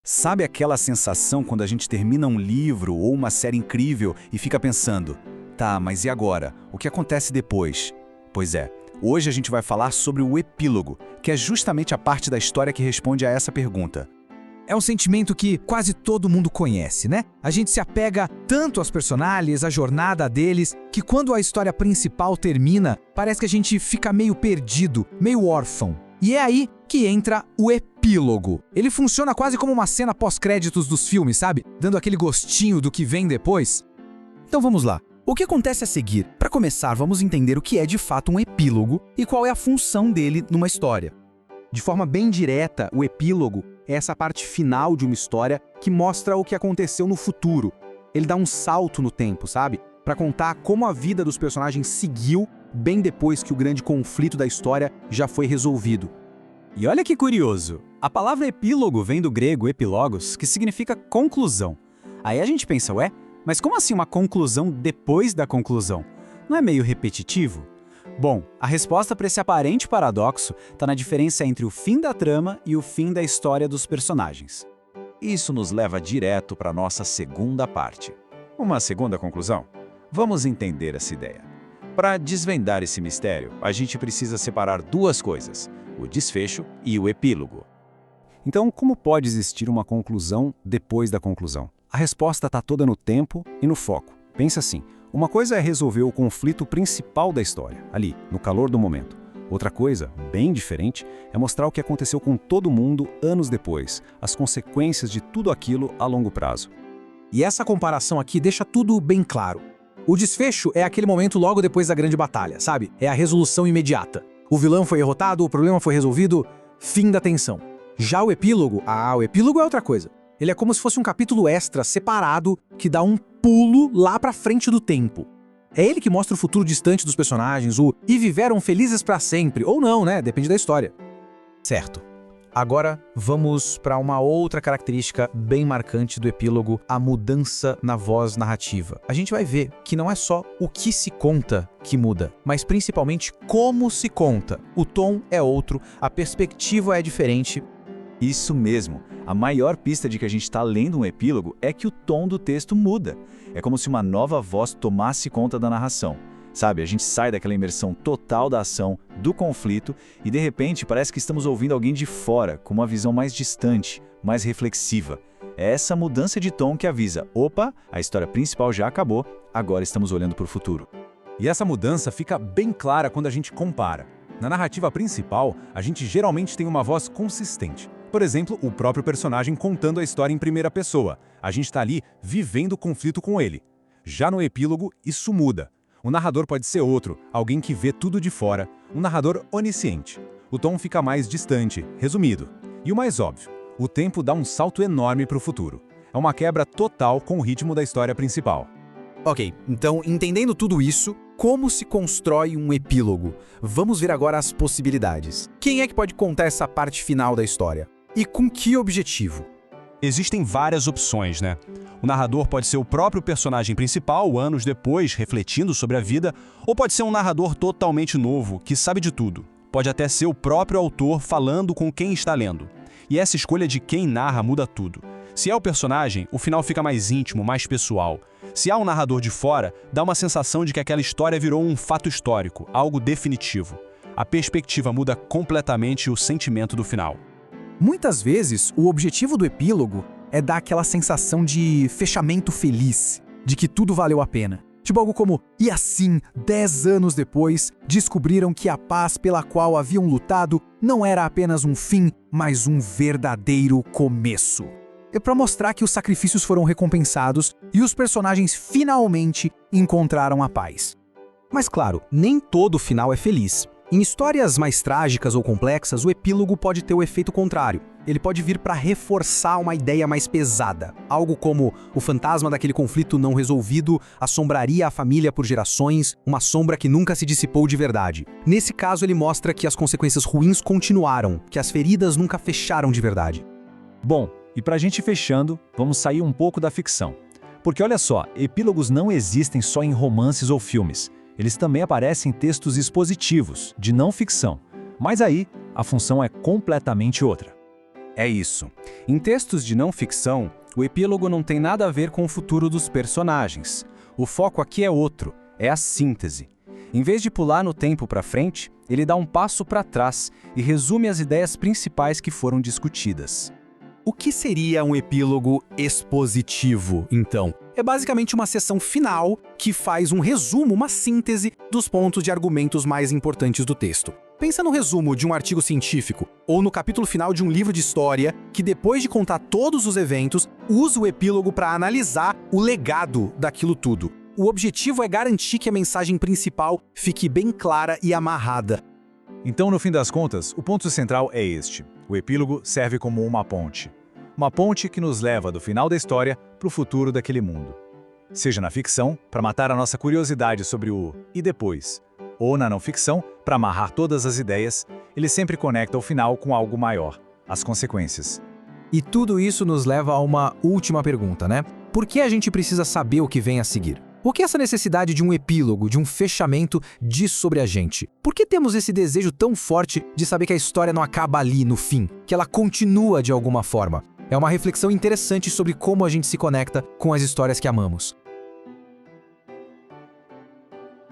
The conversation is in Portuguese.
Sabe aquela sensação quando a gente termina um livro ou uma série incrível e fica pensando, tá, mas e agora? O que acontece depois? Pois é, hoje a gente vai falar sobre o epílogo, que é justamente a parte da história que responde a essa pergunta. É um sentimento que quase todo mundo conhece, né? A gente se apega tanto aos personagens, à jornada deles, que quando a história principal termina, parece que a gente fica meio perdido, meio órfão. E é aí que entra o epílogo. Ele funciona quase como uma cena pós-créditos dos filmes, sabe? Dando aquele gostinho do que vem depois. Então vamos lá. O que acontece a seguir? Para começar, vamos entender o que é de fato um epílogo e qual é a função dele numa história. De forma bem direta, o epílogo é essa parte final de uma história que mostra o que aconteceu no futuro. Ele dá um salto no tempo, sabe? Para contar como a vida dos personagens seguiu bem depois que o grande conflito da história já foi resolvido. E olha que curioso, a palavra epílogo vem do grego epilogos, que significa conclusão. Aí a gente pensa, ué, mas como assim uma conclusão depois da conclusão? Não é meio repetitivo? Bom, a resposta para esse aparente paradoxo está na diferença entre o fim da trama e o fim da história dos personagens. Isso nos leva direto para a nossa segunda parte. Uma segunda conclusão? Vamos entender essa ideia. Para desvendar esse mistério, a gente precisa separar duas coisas, o desfecho e o epílogo. Então, como pode existir uma conclusão depois da conclusão? A resposta está toda no tempo e no foco. Pensa assim, uma coisa é resolver o conflito principal da história, ali, no calor do momento. Outra coisa, bem diferente, é mostrar o que aconteceu com todo mundo anos depois, as consequências de tudo aquilo a longo prazo. E essa comparação aqui deixa tudo bem claro. O desfecho é aquele momento logo depois da grande batalha, sabe? É a resolução imediata. O vilão foi derrotado, o problema foi resolvido, fim da tensão. Já o epílogo é outra coisa. Ele é como se fosse um capítulo extra, separado, que dá um pulo lá pra frente do tempo. É ele que mostra o futuro distante dos personagens, o "e viveram felizes pra sempre", ou não, né? Depende da história. Certo. Agora, vamos para uma outra característica bem marcante do epílogo, a mudança na voz narrativa. A gente vai ver que não é só o que se conta que muda, mas principalmente como se conta. O tom é outro, a perspectiva é diferente. Isso mesmo. A maior pista de que a gente está lendo um epílogo é que o tom do texto muda. É como se uma nova voz tomasse conta da narração. Sabe, a gente sai daquela imersão total da ação, do conflito, e de repente parece que estamos ouvindo alguém de fora, com uma visão mais distante, mais reflexiva. É essa mudança de tom que avisa, opa, a história principal já acabou, agora estamos olhando para o futuro. E essa mudança fica bem clara quando a gente compara. Na narrativa principal, a gente geralmente tem uma voz consistente. Por exemplo, o próprio personagem contando a história em primeira pessoa. A gente está ali vivendo o conflito com ele. Já no epílogo, isso muda. O narrador pode ser outro, alguém que vê tudo de fora, um narrador onisciente. O tom fica mais distante, resumido. E o mais óbvio, o tempo dá um salto enorme para o futuro. É uma quebra total com o ritmo da história principal. Ok, então entendendo tudo isso, como se constrói um epílogo? Vamos ver agora as possibilidades. Quem é que pode contar essa parte final da história? E com que objetivo? Existem várias opções, né? O narrador pode ser o próprio personagem principal, anos depois, refletindo sobre a vida, ou pode ser um narrador totalmente novo, que sabe de tudo. Pode até ser o próprio autor falando com quem está lendo. E essa escolha de quem narra muda tudo. Se é o personagem, o final fica mais íntimo, mais pessoal. Se há um narrador de fora, dá uma sensação de que aquela história virou um fato histórico, algo definitivo. A perspectiva muda completamente o sentimento do final. Muitas vezes, o objetivo do epílogo é dar aquela sensação de fechamento feliz, de que tudo valeu a pena. Tipo algo como, e assim, 10 anos depois, descobriram que a paz pela qual haviam lutado não era apenas um fim, mas um verdadeiro começo. É para mostrar que os sacrifícios foram recompensados e os personagens finalmente encontraram a paz. Mas claro, nem todo final é feliz. Em histórias mais trágicas ou complexas, o epílogo pode ter o efeito contrário. Ele pode vir para reforçar uma ideia mais pesada. Algo como o fantasma daquele conflito não resolvido assombraria a família por gerações, uma sombra que nunca se dissipou de verdade. Nesse caso, ele mostra que as consequências ruins continuaram, que as feridas nunca fecharam de verdade. Bom, e para a gente fechando, vamos sair um pouco da ficção. Porque olha só, epílogos não existem só em romances ou filmes. Eles também aparecem em textos expositivos, de não ficção. Mas aí, a função é completamente outra. É isso. Em textos de não ficção, o epílogo não tem nada a ver com o futuro dos personagens. O foco aqui é outro, é a síntese. Em vez de pular no tempo para frente, ele dá um passo para trás e resume as ideias principais que foram discutidas. O que seria um epílogo expositivo, então? É basicamente uma seção final que faz um resumo, uma síntese dos pontos de argumentos mais importantes do texto. Pensa no resumo de um artigo científico ou no capítulo final de um livro de história que, depois de contar todos os eventos, usa o epílogo para analisar o legado daquilo tudo. O objetivo é garantir que a mensagem principal fique bem clara e amarrada. Então, no fim das contas, o ponto central é este. O epílogo serve como uma ponte. Uma ponte que nos leva do final da história para o futuro daquele mundo. Seja na ficção, para matar a nossa curiosidade sobre o e depois, ou na não ficção, para amarrar todas as ideias, ele sempre conecta o final com algo maior, as consequências. E tudo isso nos leva a uma última pergunta, né? Por que a gente precisa saber o que vem a seguir? O que essa necessidade de um epílogo, de um fechamento, diz sobre a gente? Por que temos esse desejo tão forte de saber que a história não acaba ali, no fim? Que ela continua de alguma forma? É uma reflexão interessante sobre como a gente se conecta com as histórias que amamos.